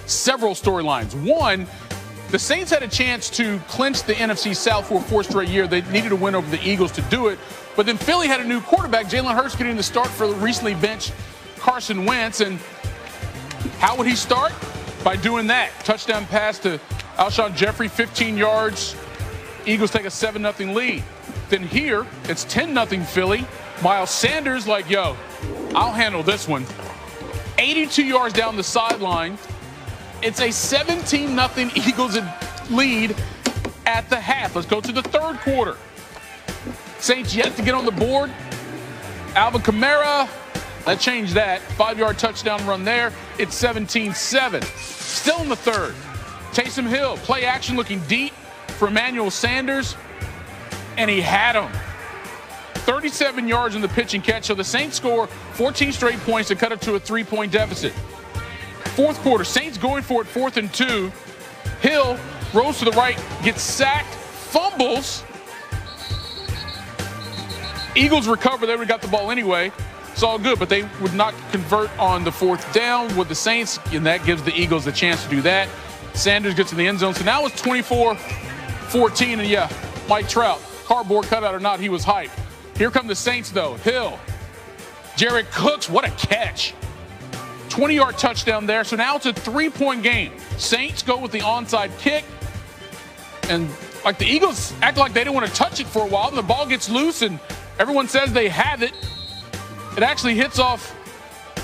several storylines. One, the Saints had a chance to clinch the NFC South for a fourth straight year. They needed to win over the Eagles to do it. But then Philly had a new quarterback, Jalen Hurts, getting the start for the recently benched Carson Wentz. And how would he start? By doing that. Touchdown pass to Alshon Jeffrey, 15 yards. Eagles take a 7-0 lead. Then here, it's 10-0 Philly. Miles Sanders like, yo, I'll handle this one. 82 yards down the sideline. It's a 17-0 Eagles lead at the half. Let's go to the third quarter. Saints yet to get on the board. Alvin Kamara, that changed that. 5-yard touchdown run there. It's 17-7. Still in the third. Taysom Hill, play action looking deep for Emmanuel Sanders, and he had him. 37 yards in the pitch and catch. So the Saints score 14 straight points to cut it to a 3-point deficit. Fourth quarter, Saints going for it, 4th and 2. Hill rolls to the right, gets sacked, fumbles. Eagles recover. They would have got the ball anyway. It's all good, but they would not convert on the fourth down with the Saints, and that gives the Eagles a chance to do that. Sanders gets in the end zone. So now it's 24-14, and yeah, Mike Trout, cardboard cutout or not, he was hyped. Here come the Saints, though. Hill, Jared Cooks, what a catch. 20-yard touchdown there. So now it's a 3-point game. Saints go with the onside kick. And like the Eagles act like they didn't want to touch it for a while. And the ball gets loose and everyone says they have it. It actually hits off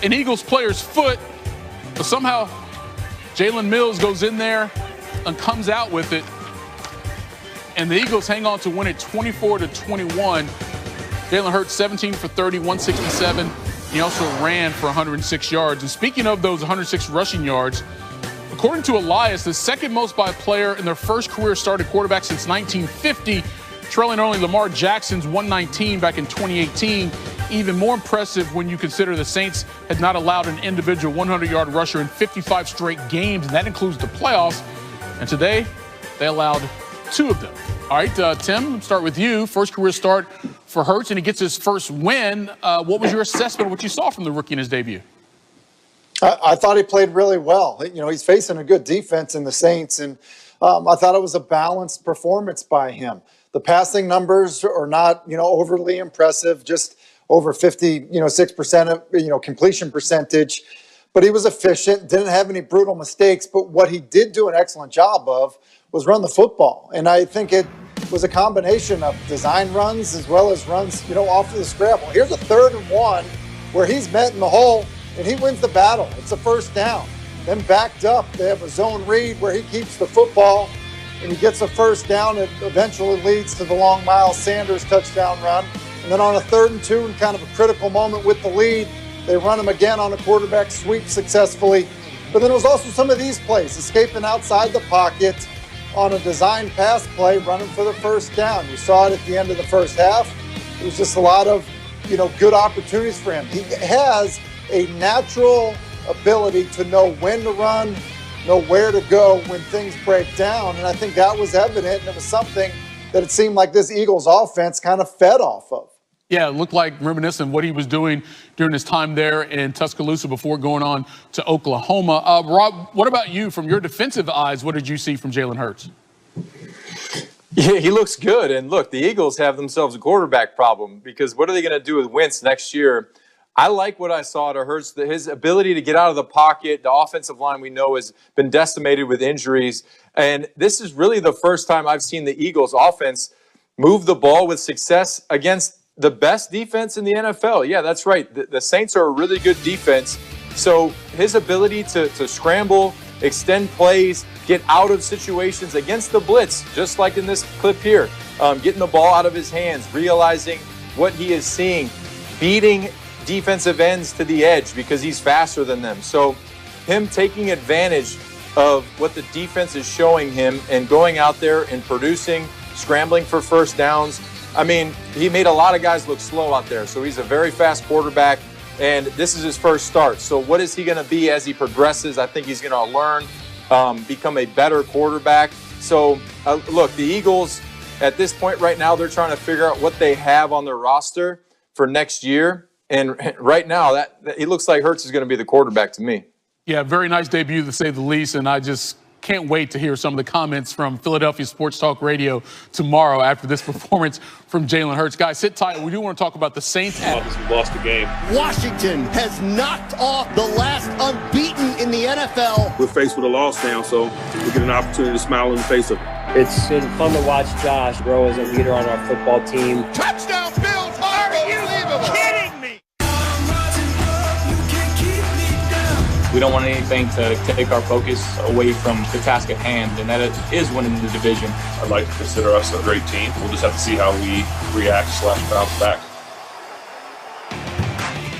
an Eagles player's foot. But somehow Jalen Mills goes in there and comes out with it. And the Eagles hang on to win it 24-21. Jalen Hurts 17 for 30, 167. He also ran for 106 yards. And speaking of those 106 rushing yards, according to Elias, the second most by a player in their first career starting quarterback since 1950, trailing only Lamar Jackson's 119 back in 2018. Even more impressive when you consider the Saints had not allowed an individual 100-yard rusher in 55 straight games, and that includes the playoffs. And today, they allowed 2 of them. All right, Tim, let's start with you. First career start for Hurts, and he gets his first win. What was your assessment of what you saw from the rookie in his debut? I thought he played really well. You know, he's facing a good defense in the Saints, and I thought it was a balanced performance by him. The passing numbers are not, overly impressive, just over 6% of, completion percentage. But he was efficient, didn't have any brutal mistakes. But what he did do an excellent job of was run the football. And I think it was a combination of design runs as well as runs, off of the scramble. Here's a 3rd and 1 where he's met in the hole and he wins the battle. It's a first down. Then backed up, they have a zone read where he keeps the football and he gets a first down. It eventually leads to the long Miles Sanders touchdown run. And then on a 3rd and 2 and kind of a critical moment with the lead, they run him again on a quarterback sweep successfully. But then it was also some of these plays, escaping outside the pocket on a design pass play, running for the first down. You saw it at the end of the first half. It was just a lot of, good opportunities for him. He has a natural ability to know when to run, know where to go when things break down. And I think that was evident, and it was something that it seemed like this Eagles offense kind of fed off of. Yeah, it looked like reminiscent of what he was doing during his time there in Tuscaloosa before going on to Oklahoma. Rob, what about you? From your defensive eyes, what did you see from Jalen Hurts? Yeah, he looks good. And look, the Eagles have themselves a quarterback problem because what are they going to do with Wentz next year? I like what I saw to Hurts, his ability to get out of the pocket. The offensive line we know has been decimated with injuries. And this is really the first time I've seen the Eagles offense move the ball with success against the best defense in the NFL. Yeah, that's right. The Saints are a really good defense. So his ability to scramble, extend plays, get out of situations against the blitz, just like in this clip here, getting the ball out of his hands, realizing what he is seeing, beating defensive ends to the edge because he's faster than them. So him taking advantage of what the defense is showing him and going out there and producing, scrambling for first downs. I mean, he made a lot of guys look slow out there. So he's a very fast quarterback, and this is his first start. So what is he going to be as he progresses? I think he's going to learn, become a better quarterback. So, look, the Eagles, at this point right now, they're trying to figure out what they have on their roster for next year. And right now, it looks like Hurts is going to be the quarterback to me. Yeah, very nice debut to say the least, and I just can't wait to hear some of the comments from Philadelphia Sports Talk Radio tomorrow after this performance from Jalen Hurts. Guys, sit tight. We do want to talk about the Saints. We lost the game. Washington has knocked off the last unbeaten in the NFL. We're faced with a loss now, so we get an opportunity to smile in the face of it. It's been fun to watch Josh grow as a leader on our football team. Touchdown, Bills! Unbelievable! Kidding me! We don't want anything to take our focus away from the task at hand, and that is winning the division. I'd like to consider us a great team. We'll just have to see how we react/bounce back.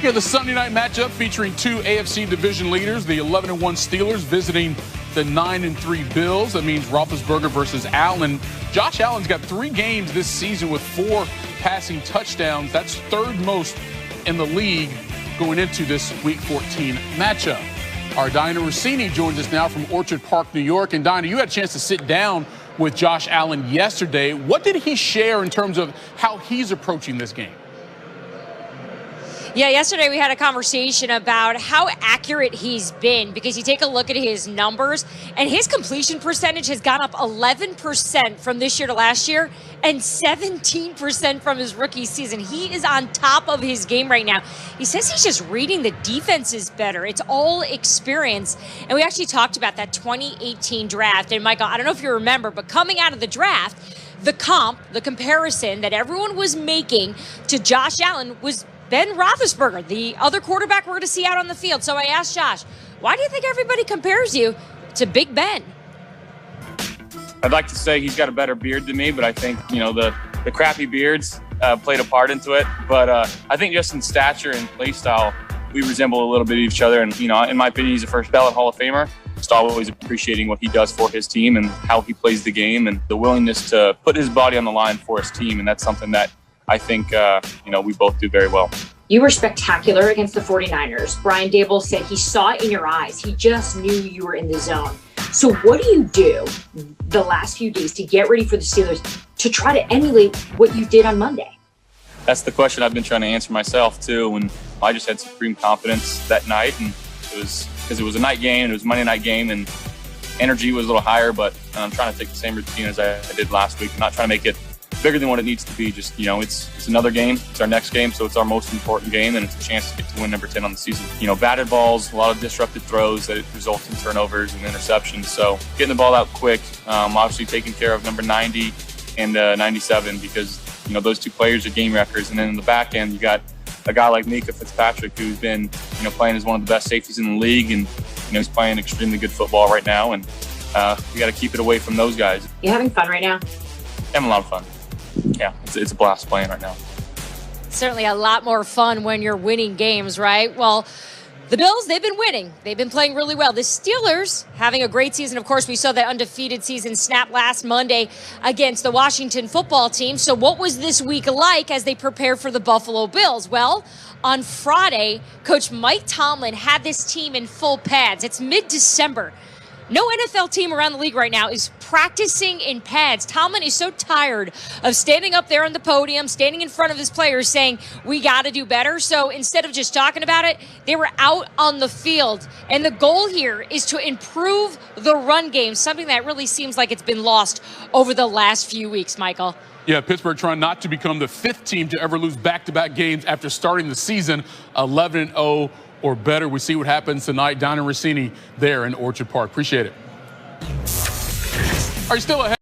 Yeah, the Sunday night matchup featuring two AFC division leaders, the 11-1 Steelers visiting the 9-3 Bills. That means Roethlisberger versus Allen. Josh Allen's got 3 games this season with 4 passing touchdowns. That's third most in the league going into this Week 14 matchup. Our Diana Rossini joins us now from Orchard Park, New York. And Diana, you had a chance to sit down with Josh Allen yesterday. What did he share in terms of how he's approaching this game? Yeah, yesterday we had a conversation about how accurate he's been, because you take a look at his numbers and his completion percentage has gone up 11% from this year to last year and 17% from his rookie season. He is on top of his game right now. He says he's just reading the defenses better. It's all experience. And we actually talked about that 2018 draft. And Michael, I don't know if you remember, but coming out of the draft, the comparison that everyone was making to Josh Allen was Ben Roethlisberger, the other quarterback we're going to see out on the field. So I asked Josh, why do you think everybody compares you to Big Ben? I'd like to say he's got a better beard than me, but I think, the crappy beards played a part into it. But I think just in stature and play style, we resemble a little bit of each other. And, in my opinion, he's a first ballot Hall of Famer. Just always appreciating what he does for his team and how he plays the game and the willingness to put his body on the line for his team. And that's something that I think, we both do very well. You were spectacular against the 49ers. Brian Dable said he saw it in your eyes. He just knew you were in the zone. So what do you do the last few days to get ready for the Steelers to try to emulate what you did on Monday? That's the question I've been trying to answer myself, too. And I just had supreme confidence that night. And it was because it was a night game. It was a Monday night game. And energy was a little higher. But I'm trying to take the same routine as I did last week. I'm not trying to make it bigger than what it needs to be. Just, it's another game. It's our next game, so it's our most important game, and it's a chance to get to win number 10 on the season. Batted balls, a lot of disrupted throws that result in turnovers and interceptions. So getting the ball out quick, obviously taking care of number 90 and 97 because, those two players are game wreckers. And then in the back end, you got a guy like Mika Fitzpatrick who's been, playing as one of the best safeties in the league, and, he's playing extremely good football right now, and we got to keep it away from those guys. You having fun right now? Having a lot of fun. Yeah, it's a blast playing right now. Certainly a lot more fun when you're winning games, right? Well, the Bills, they've been winning. They've been playing really well. The Steelers having a great season. Of course, we saw that undefeated season snap last Monday against the Washington football team. So what was this week like as they prepare for the Buffalo Bills? Well, on Friday, Coach Mike Tomlin had this team in full pads. It's mid-December. No NFL team around the league right now is practicing in pads. Tomlin is so tired of standing up there on the podium, standing in front of his players saying, we got to do better. So instead of just talking about it, they were out on the field. And the goal here is to improve the run game, something that really seems like it's been lost over the last few weeks, Michael. Yeah, Pittsburgh trying not to become the 5th team to ever lose back-to-back games after starting the season 11-0. or better. We see what happens tonight. Diana Rossini there in Orchard Park. Appreciate it. Are you still ahead?